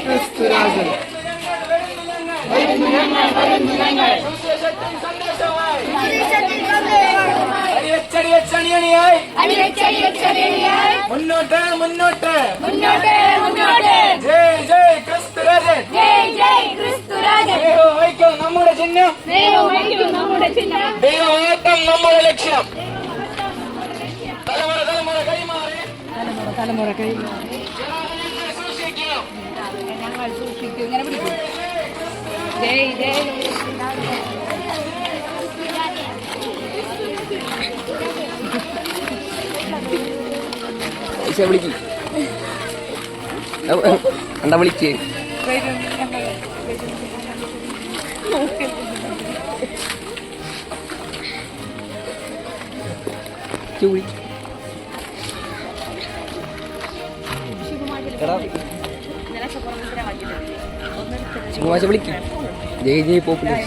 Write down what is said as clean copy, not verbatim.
ക്രിസ്തുരാജൻ. മുന്നോട്ട് മുന്നോട്ട് ജയ് ജയ് ക്രിസ്തുരാജൻ. ദൈവം നമ്മുടെ ചിഹ്നം, ദൈവം നമ്മുടെ ലക്ഷ്യം. തലമുറ തലമുറ കൈമാറി തലമുറ കൈമാറി സൂക്ഷിക്കണം. ഞങ്ങൾ സൂക്ഷിക്കും. ഇങ്ങനെ പിടിക്കും. ജയ് ജയ് വിളിക്ക് എന്താ വിളിക്ക് വിളിക്കും. ജയ് ജയ് പോപ്പുലർ.